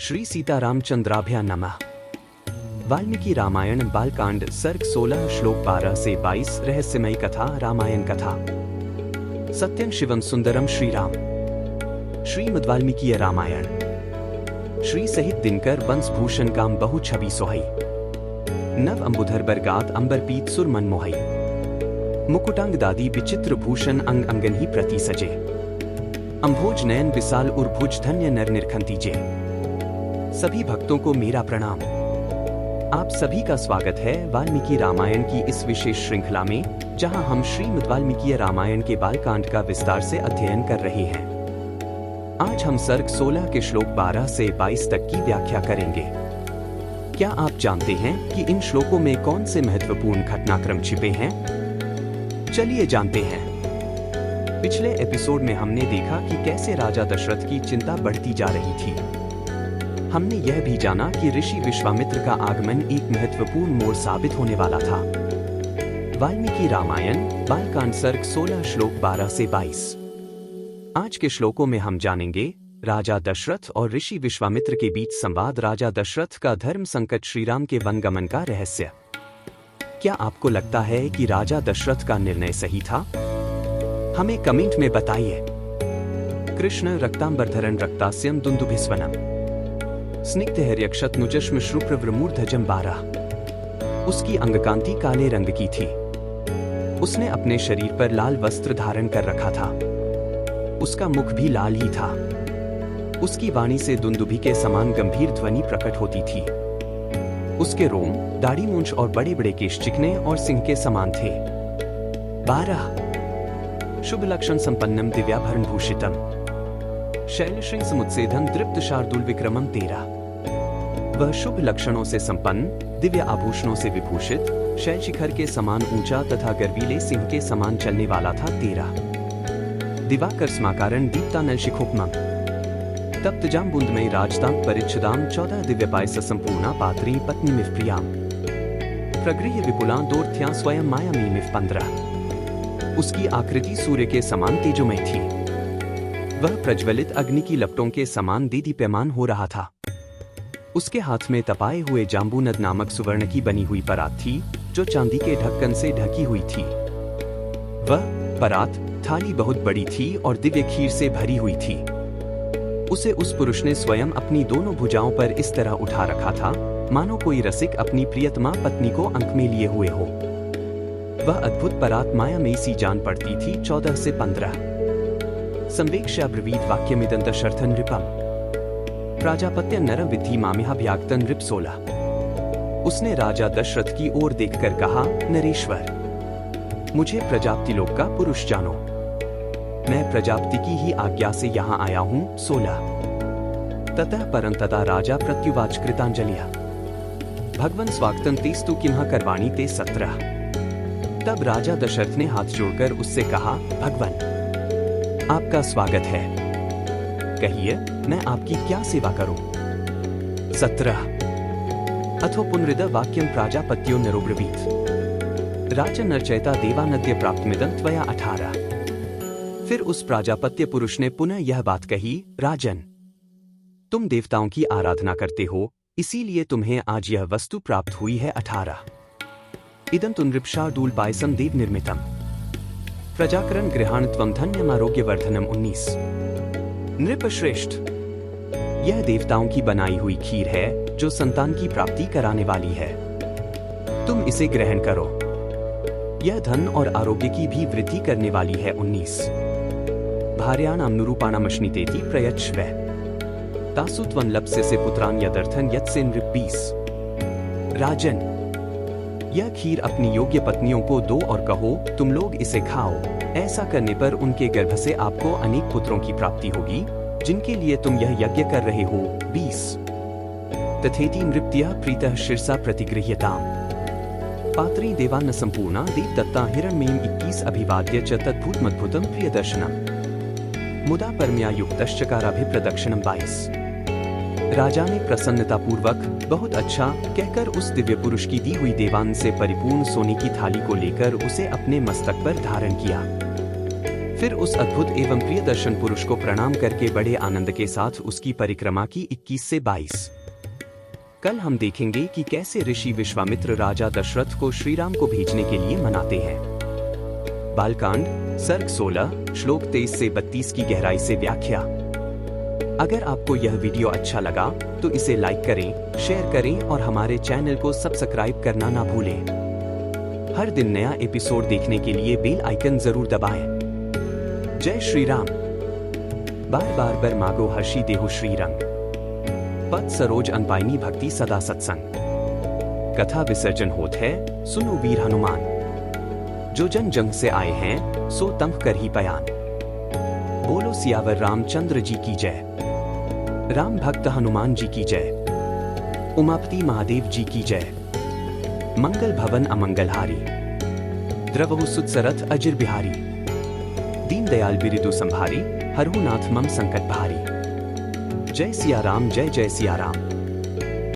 श्री सीतारामचंद्राभ्या नमः। वाल्मीकि रामायण बालकांड सर्ग 16 श्लोक 12 से 22 रहस्यमयी कथा रामायण कथा। सत्यं शिवं सुंदरम श्री राम। श्रीमद्वाल्मीकीय रामायण। श्री सहित दिनकर वंश भूषण काम बहु छवि सोहई। नव अंबुधर बरगात अंबर पीत सुर मन मोहई। मुकुटांग दादी विचित्र भूषण अंग अंगन ही प्रति सजे। अंभोज नयन विशाल उर्भुज धन्य नर निरखंती जे। सभी भक्तों को मेरा प्रणाम। आप सभी का स्वागत है वाल्मीकि रामायण की इस विशेष श्रृंखला में, जहां हम श्रीमद्वाल्मीकीय रामायण के बालकांड का विस्तार से अध्ययन कर रहे हैं। आज हम सर्ग 16 के श्लोक 12 से 22 तक की व्याख्या करेंगे। क्या आप जानते हैं कि इन श्लोकों में कौन से महत्वपूर्ण घटनाक्रम छिपे हैं? चलिए जानते हैं। पिछले एपिसोड में हमने देखा कि कैसे राजा दशरथ की चिंता बढ़ती जा रही थी। हमने यह भी जाना कि ऋषि विश्वामित्र का आगमन एक महत्वपूर्ण मोड़ साबित होने वाला था। वाल्मीकि रामायण बालकांड सर्ग 16 श्लोक 12 से 22। आज के श्लोकों में हम जानेंगे राजा दशरथ और ऋषि विश्वामित्र के बीच संवाद, राजा दशरथ का धर्म संकट, श्रीराम के वनगमन का रहस्य। क्या आपको लगता है कि राजा दशरथ का निर्णय सही था? हमें कमेंट में बताइए। कृष्ण रक्तांबरधरन रक्तास्यम दुंदुभिस्वनम स्निग्धैर्यक्षतनुजश्मश्रुप्रवृमूर्धजं बारह। उसकी अंगकांति काले रंग की थी। उसने अपने शरीर पर लाल वस्त्र धारण कर रखा था। उसका मुख भी लाल ही था। उसकी वाणी से दुंदुभि के समान गंभीर ध्वनि प्रकट होती थी। उसके रोम, दाढ़ी, मूंछ और बड़े बड़े केश चिकने और सिंह के समान थे। 12 शुभ लक्षण संपन्नम दिव्याभरण भूषितम शैलश्री समुत्सेधन दृप्त शार्दूल विक्रमम 13। वह शुभ लक्षणों से संपन्न, दिव्य आभूषणों से विभूषित, शैल शिखर के समान ऊंचा तथा गर्वीले सिंह के समान चलने वाला था। 13 दिवाकर स्माकारण दीप्तानल शिखोपमम तप्त जाम्बुंदमयी राजतांग परिच्छदाम 14 दिव्य पायस संपूर्णा पात्री पत्नी मिव प्रियाम प्रगृह्य विपुलां दोर्थ्यां स्वयं मायामी मिव 15। उसकी आकृति सूर्य के समान तेजोमय थी। वह प्रज्वलित अग्नि की लपटों के समान दीदीप्यमान हो रहा था। उसके हाथ में तपाए हुए जाम्बूनद नामक सुवर्ण की बनी हुई परात थी, जो चांदी के ढक्कन से ढकी हुई थी। वह परात थाली बहुत बड़ी थी और दिव्य खीर से भरी हुई थी। उसे उस पुरुष ने स्वयं अपनी दोनों भुजाओं पर इस तरह उठा रखा था, मानो कोई रसिक अपनी प्रियतमा पत्नी को अंक में लिए हुए हो। वह अद्भुत परात मायामयी सी जान पड़ती थी। 14 से 15 संवेक्ष्य ब्रवीद वाक्यमिदं दशरथं नृपम् प्राजापत्य नर विद्धि मामिहाभ्यागतं नृप 16। उसने राजा दशरथ की ओर देखकर कहा, नरेश्वर, मुझे प्रजापति लोक का पुरुष जानो। मैं प्रजापति की ही आज्ञा से यहाँ आया हूँ। 16 ततः परंतदा राजा प्रत्युवाच कृतांजलिया भगवन् स्वागतं तेस्तु किमह करवाणी ते 17। तब राजा दशरथ ने हाथ जोड़कर उससे कहा, भगवान, आपका स्वागत है। कहिए, मैं आपकी क्या सेवा करूं? 17 अथो पुनरिद वाक्यं प्राजापत्यो नरोब्रवीत राजन अर्चयता देवानद्य प्राप्तमिदं त्वया 18। फिर उस प्राजापत्य पुरुष ने पुनः यह बात कही, राजन, तुम देवताओं की आराधना करते हो, इसीलिए तुम्हें आज यह वस्तु प्राप्त हुई है। 18 इदं तु नृपशार्दूल पायसम देव निर्मितम प्रजाकरण गृहाण त्वं धन्यम आरोग्यवर्धनम 19। नृपश्रेष्ठ, यह देवताओं की बनाई हुई खीर है, जो संतान की प्राप्ति कराने वाली है। तुम इसे ग्रहण करो। यह धन और आरोग्य की भी वृद्धि करने वाली है। 19 भार्याणां नुरूपाणामश्नितेति प्रयच्छ्व तासु त्वं लप्स्यसे पुत्रान् यदर्थं यत्से नृप 20। राजन, यह खीर अपनी योग्य पत्नियों को दो और कहो, तुम लोग इसे खाओ। ऐसा करने पर उनके गर्भ से आपको अनेक पुत्रों की प्राप्ति होगी, जिनके लिए तुम यह यज्ञ कर रहे हो। 20 तथेति नृप्त्या प्रीतः शिरसा प्रतिगृह्यताम् पात्री देवान्न संपूर्णा देवदत्ता हिरण्मयीं 21 अभिवाद्य च तद्भूतमद्भुतं प्रियदर्शनम् मुदा परमया युक्तश्चकाराभिप्रदक्षिणम् 22। राजा ने प्रसन्नतापूर्वक बहुत अच्छा कहकर उस दिव्य पुरुष की दी हुई देवान से परिपूर्ण सोने की थाली को लेकर उसे अपने मस्तक पर धारण किया। फिर उस अद्भुत एवं प्रिय दर्शन पुरुष को प्रणाम करके बड़े आनंद के साथ उसकी परिक्रमा की 21 से 22। कल हम देखेंगे कि कैसे ऋषि विश्वामित्र राजा दशरथ को श्री राम को भेजने के लिए मनाते हैं। बालकांड सर्ग 16 श्लोक 23 से 32 की गहराई से व्याख्या। अगर आपको यह वीडियो अच्छा लगा तो इसे लाइक करें, शेयर करें और हमारे चैनल को सब्सक्राइब करना ना भूलें। हर दिन नया एपिसोड देखने के लिए बेल आइकन जरूर दबाएं। जय श्री राम। बार बार बर मागो हर्षी देहु श्री रंग, पद सरोज अनपाइनी भक्ति सदा सत्संग। कथा विसर्जन होत है, सुनो वीर हनुमान, जो जन जंग से आए हैं सो तंभ कर ही बयान। बोलो सियावर रामचंद्र जी की जय, राम भक्त हनुमान जी की जय, उमापति महादेव जी की जय। मंगल भवन अमंगलहारी, द्रवहु सुत सरथ अजिर बिहारी। दीन दयाल बिरिदु संभारी, हरहु नाथ मम संकट भारी। जय सिया राम, जय जय सिया राम।